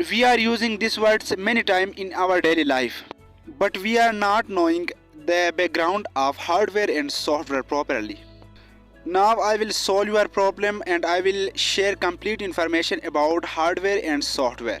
We are using these words many times in our daily life, but we are not knowing the background of hardware and software properly. Now I will solve your problem and I will share complete information about hardware and software.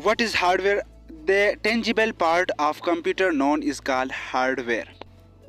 What is hardware? The tangible part of computer known is called hardware.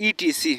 ETC।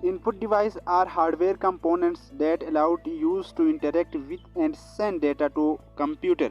Input device are hardware components that allow use to interact with and send data to computer.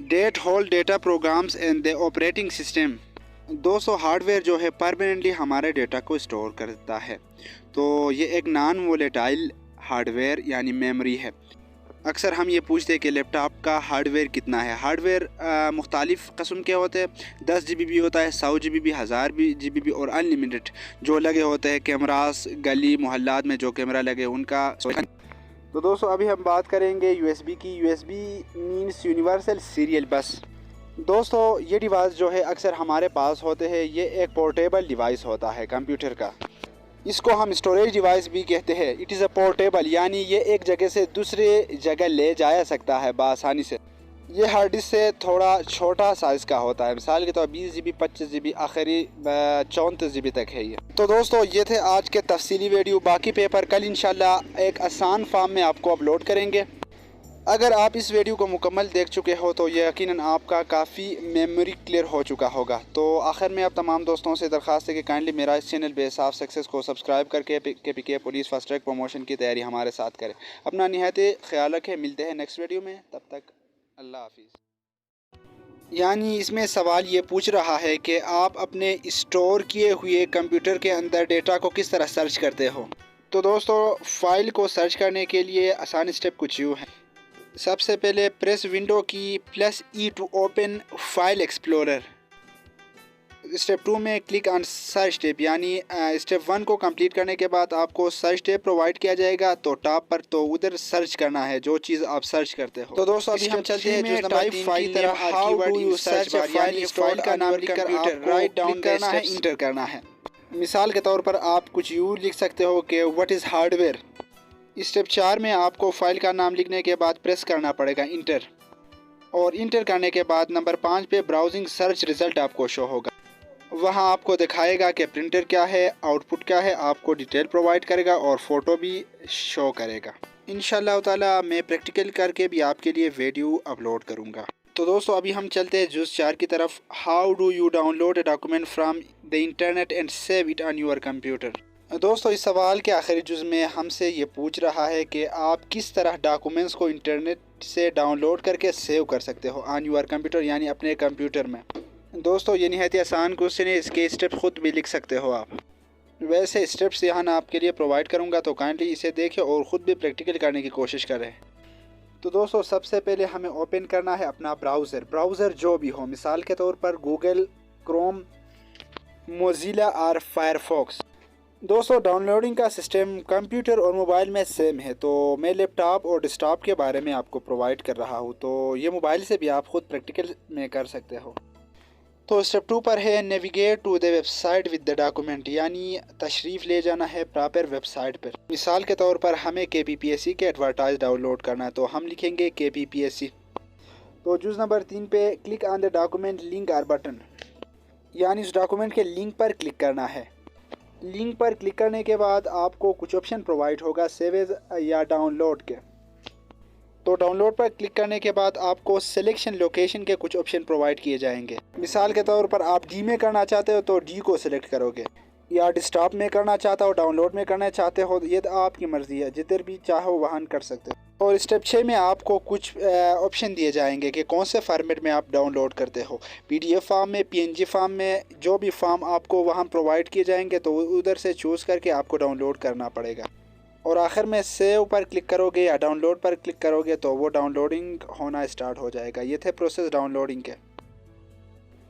That hold data programs and the operating system. دوستو hardware جو ہے permanently ہمارے data کو store کرتا ہے، تو یہ ایک نان وولیٹائل ہارڈ ویئر یعنی میموری ہے. اکثر ہم یہ پوچھتے ہیں کہ لیپ ٹاپ کا ہارڈ ویئر کتنا ہے. ہارڈ ویئر مختلف قسم کے ہوتے ہیں. 10 GB بھی ہوتا ہے، 100 GB بھی، 1000 GB بھی، اور ان لمیٹڈ جو لگے ہوتے ہیں کیمراز گلی محلات میں جو کیمرہ لگے ان کا. تو دوستو ابھی ہم بات کریں گے USB کی. USB مینس یونیورسل سیریل بس. دوستو یہ ڈیوائس جو ہے اکثر ہمارے پاس ہوتے ہیں. یہ ایک پورٹیبل ڈیوائس ہوتا ہے کمپیوٹر کا. اس کو ہم اسٹوریج ڈیوائس بھی کہتے ہیں. اٹ از اے پورٹیبل یعنی یہ ایک جگہ سے دوسرے جگہ لے جایا سکتا ہے بآسانی سے. یہ ہارڈ ڈسک سے تھوڑا چھوٹا سائز کا ہوتا ہے. مثال کے طور 20 GB 25 GB آخری 34 GB تک ہے یہ. تو دوستو یہ تھے آج کے تفصیلی ویڈیو. باقی پیپر کل انشاءاللہ ایک آسان فارم میں آپ کو اپلوڈ کریں گے. اگر آپ اس ویڈیو کو مکمل دیکھ چکے ہو تو یقیناً آپ کا کافی میموری کلیئر ہو چکا ہوگا. تو آخر میں آپ تمام دوستوں سے درخواست ہے کہ کائنڈلی میرا اس چینل بیس آف سکسیس کو سبسکرائب کر کے KPK police fast track promotion کی تیاری ہمارے ساتھ کریں. اپنا نہایت خیال رکھیں. ملتے ہیں نیکسٹ ویڈیو میں. تب تک اللہ حافظ. یعنی اس میں سوال یہ پوچھ رہا ہے کہ آپ اپنے اسٹور کیے ہوئے کمپیوٹر کے اندر ڈیٹا کو کس طرح سرچ کرتے ہو. تو دوستو فائل کو سرچ کرنے کے لیے آسان اسٹیپ کچھ یوں ہیں. سب سے پہلے press window key +E to open file explorer. Step 2 میں کلک آن سرچ ٹیب. یعنی اسٹیپ 1 کو کمپلیٹ کرنے کے بعد آپ کو سرچ ٹیب پرووائڈ کیا جائے گا تو ٹاپ پر تو ادھر سرچ کرنا ہے جو چیز آپ سرچ کرتے ہو. تو دوستو ابھی ہم چلتے ہیں جو ٹائپ فائل کی طرف. How do you search a file. File کا نام لکھ کر آپ کو رائٹ ڈاؤن کرنا ہے، انٹر کرنا ہے. مثال کے طور پر آپ کچھ یوں لکھ سکتے ہو کہ what is hard where. Step 4 میں آپ کو فائل کا نام لکھنے کے بعد پریس کرنا پڑے گا انٹر. اور انٹر کرنے کے بعد نمبر 5 پہ براؤزنگ سرچ رزلٹ آپ کو شو ہوگا. وہاں آپ کو دکھائے گا کہ پرنٹر کیا ہے، آؤٹ پٹ کیا ہے، آپ کو ڈیٹیل پرووائڈ کرے گا اور فوٹو بھی شو کرے گا. انشاءاللہ تعالی میں پریکٹیکل کر کے بھی آپ کے لیے ویڈیو اپلوڈ کروں گا. تو دوستو ابھی ہم چلتے ہیں جز 4 کی طرف. How do you download a document from the internet and save it on your computer. دوستو اس سوال کے آخری جز میں ہم سے یہ پوچھ رہا ہے کہ آپ کس طرح ڈاکومنٹس کو انٹرنیٹ سے ڈاؤن لوڈ کر کے سیو کر سکتے ہو آن یور کمپیوٹر یعنی اپنے کمپیوٹر میں. دوستو یہ نہایت آسان کوشچن ہے. اس کے اسٹیپ خود بھی لکھ سکتے ہو آپ. ویسے اسٹیپس یہاں میں آپ کے لیے پرووائڈ کروں گا تو کائنڈلی اسے دیکھیں اور خود بھی پریکٹیکل کرنے کی کوشش کریں. تو دوستو سب سے پہلے ہمیں اوپن کرنا ہے اپنا براؤزر جو بھی ہو. مثال کے طور پر گوگل کروم، موزیلا اور فائر فاکس. دوستو ڈاؤن لوڈنگ کا سسٹم کمپیوٹر اور موبائل میں سیم ہے. تو میں لیپ ٹاپ اور ڈیسک ٹاپ کے بارے میں آپ کو پرووائڈ کر رہا ہوں. تو یہ موبائل سے بھی آپ خود پریکٹیکل میں کر سکتے ہو. تو اسٹیپ 2 پر ہے navigate to the website with the document. یعنی تشریف لے جانا ہے پراپر ویب سائٹ پر. مثال کے طور پر ہمیں KPPSC کے ایڈورٹائز ڈاؤن لوڈ کرنا ہے تو ہم لکھیں گے KPPSC. تو جز نمبر 3 پہ click on the document link اور بٹن. یعنی اس ڈاکومنٹ کے لنک پر کلک کرنا ہے. لنک پر کلک کرنے کے بعد آپ کو کچھ آپشن پرووائڈ ہوگا سیو ایز یا ڈاؤن لوڈ کے. تو ڈاؤن لوڈ پر کلک کرنے کے بعد آپ کو سلیکشن لوکیشن کے کچھ آپشن پرووائڈ کیے جائیں گے. مثال کے طور پر آپ ڈی میں کرنا چاہتے ہو تو ڈی کو سلیکٹ کرو گے، یا ڈیسک ٹاپ میں کرنا چاہتا ہو، ڈاؤن لوڈ میں کرنا چاہتے ہو، یہ آپ کی مرضی ہے. جدھر بھی چاہو وہاں کر سکتے ہو. اور اسٹیپ 6 میں آپ کو کچھ آپشن دیے جائیں گے کہ کون سے فارمیٹ میں آپ ڈاؤن لوڈ کرتے ہو. PDF فارم میں، PNG فارم میں، جو بھی فارم آپ کو وہاں پرووائڈ کیے جائیں گے تو ادھر سے چوز کر کے آپ کو ڈاؤن لوڈ کرنا پڑے گا. اور آخر میں سیو پر کلک کرو گے یا ڈاؤن لوڈ پر کلک کرو گے تو وہ ڈاؤن لوڈنگ ہونا اسٹارٹ ہو جائے گا. یہ تھے پروسیس ڈاؤن لوڈنگ کے.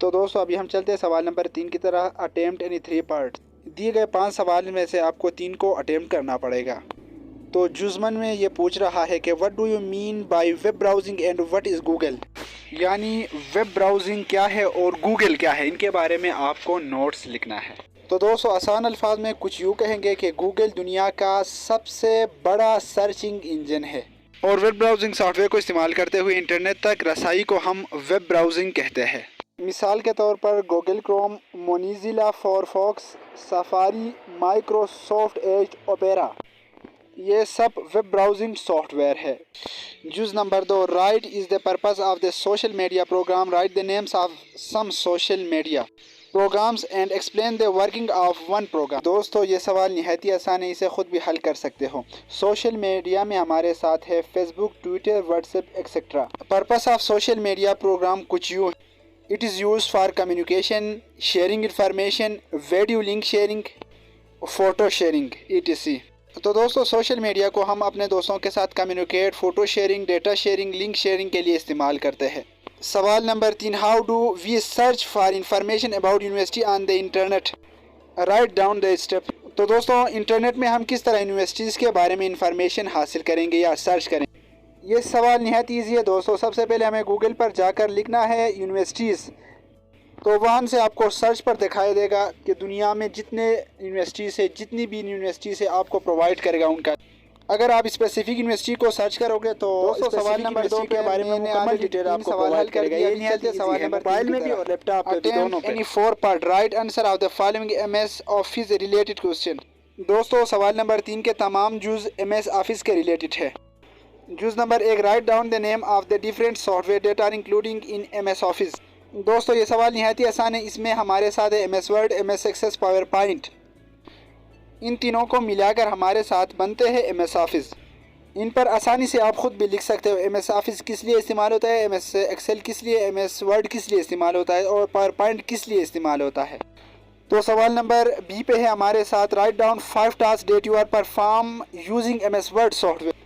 تو دوستو ابھی ہم چلتے ہیں سوال نمبر 3 کی طرح. Attempt any 3 part. دیے گئے 5 سوال میں سے آپ کو 3 کو اٹیمپٹ کرنا پڑے گا. تو جزمن میں یہ پوچھ رہا ہے کہ what do you mean by web browsing and what is Google. یعنی ویب براؤزنگ کیا ہے اور گوگل کیا ہے، ان کے بارے میں آپ کو نوٹس لکھنا ہے. تو دوستو آسان الفاظ میں کچھ یوں کہیں گے کہ گوگل دنیا کا سب سے بڑا سرچنگ انجن ہے. اور ویب براؤزنگ سافٹ ویئر کو استعمال کرتے ہوئے انٹرنیٹ تک رسائی کو ہم ویب براؤزنگ کہتے ہیں. مثال کے طور پر Google Chrome, Mozilla Firefox, Safari, Microsoft Edge, Opera, یہ سب ویب براؤزنگ سافٹ ویئر ہے. جز number 2 write is the purpose of the social media program. Write the names of some social media. Programs and explain the working of one program. دوستو یہ سوال نہایت ہی آسان ہے، اسے خود بھی حل کر سکتے ہو. سوشل میڈیا میں ہمارے ساتھ ہے Facebook, Twitter, WhatsApp etcetera. Purpose of social media program کچھ یوں: it is use for communication, sharing information, video link sharing, photo sharing etc. تو دوستو سوشل میڈیا کو ہم اپنے دوستوں کے ساتھ communicate, photo sharing, data sharing, link sharing کے لیے استعمال کرتے ہیں. سوال نمبر 3، how do we search for information about university on the internet? Write down the step. تو دوستوں انٹرنیٹ میں ہم کس طرح یونیورسٹیز کے بارے میں انفارمیشن حاصل کریں گے یا سرچ کریں گے؟ یہ سوال نہایت ایزی ہے دوستو. سب سے پہلے ہمیں گوگل پر جا کر لکھنا ہے یونیورسٹیز، تو وہاں سے آپ کو سرچ پر دکھائی دے گا کہ دنیا میں جتنے یونیورسٹیز ہے، جتنی بھی یونیورسٹیز ہے آپ کو پرووائڈ کرے گا ان کا. اگر آپ اسپیسیفک یونیورسٹی کو سرچ کرو گے تو سوال نمبر 2 کے بارے میں مکمل ڈیٹیل آپ کو سوال حل کرے گا. یہ نہایت ہی سوال نمبر موبائل میں بھی اور لیپ ٹاپ پہ بھی دونوں پہ. 4 part write answer of the following M S Office related question. دوستو سوال نمبر 3 کے تمام جز ایم ایس آفس کے ریلیٹڈ ہے. جز نمبر 1، write down the name of the different software that are including in M S Office. دوستو یہ سوال نہایت ہی آسان ہے. اس میں ہمارے ساتھ ہے M S Word, M S Access, PowerPoint. ان تینوں کو ملا کر ہمارے ساتھ بنتے ہیں ایم ایس آفس. ان پر آسانی سے آپ خود بھی لکھ سکتے ہو ایم ایس آفس کس لیے استعمال ہوتا ہے، ایم ایس ایکسل کس لیے، ایم ایس ورڈ کس لیے استعمال ہوتا ہے، اور پاور پوائنٹ کس لیے استعمال ہوتا ہے. تو سوال نمبر بی پہ ہے ہمارے ساتھ، write down 5 task that you are perform using M S Word software.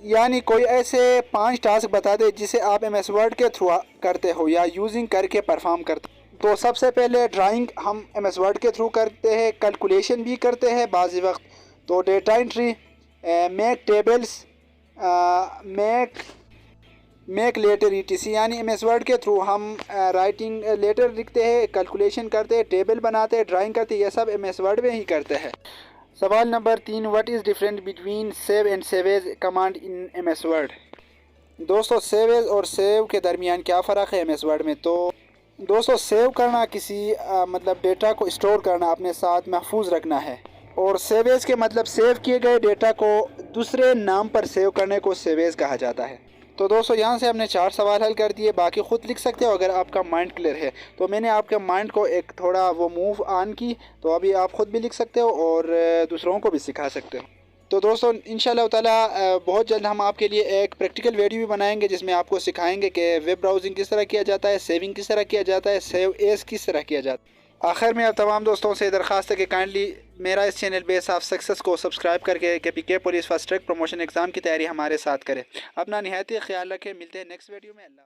یعنی کوئی ایسے 5 ٹاسک بتا دے جسے آپ ایم ایس ورڈ کے تھرو کرتے ہو یا یوزنگ کر کے پرفارم کرتے ہو. تو سب سے پہلے ڈرائنگ ہم ایم ایس ورڈ کے تھرو کرتے ہیں، کیلکولیشن بھی کرتے ہیں بعض وقت، تو data entry, make tables, make letter etc. یعنی ایم ایس ورڈ کے تھرو ہم رائٹنگ لیٹر لکھتے ہیں، کیلکولیشن کرتے ہیں، ٹیبل بناتے ہیں، ڈرائنگ کرتے ہیں، یہ سب ایم ایس ورڈ میں ہی کرتے ہیں. سوال نمبر 3، what is different between save and save as command in M S Word? دوستو سیو ایز اور سیو کے درمیان کیا فرق ہے ایم ایس ورڈ میں؟ تو دوستو سیو کرنا کسی مطلب ڈیٹا کو اسٹور کرنا، اپنے ساتھ محفوظ رکھنا ہے، اور سیو ایز کے مطلب سیو کیے گئے ڈیٹا کو دوسرے نام پر سیو کرنے کو سیو ایز کہا جاتا ہے. تو دوستو یہاں سے ہم نے 4 سوال حل کر دیے، باقی خود لکھ سکتے ہو اگر آپ کا مائنڈ کلیئر ہے. تو میں نے آپ کے مائنڈ کو ایک تھوڑا وہ موو آن کی، تو ابھی آپ خود بھی لکھ سکتے ہو اور دوسروں کو بھی سکھا سکتے ہو. تو دوستو انشاءاللہ تعالیٰ بہت جلد ہم آپ کے لیے ایک پریکٹیکل ویڈیو بھی بنائیں گے جس میں آپ کو سکھائیں گے کہ ویب براؤزنگ کس طرح کیا جاتا ہے، سیونگ کس طرح کیا جاتا ہے، سیو ایز کس طرح کیا جاتا ہے. آخر میں اب تمام دوستوں سے درخواست ہے کہ کائنڈلی میرا اس چینل بیس آف سکسس کو سبسکرائب کر کے KPK police fast track promotion exam کی تیاری ہمارے ساتھ کرے. اپنا نہایت ہی خیال رکھے. ملتے ہیں نیکسٹ ویڈیو میں. اللہ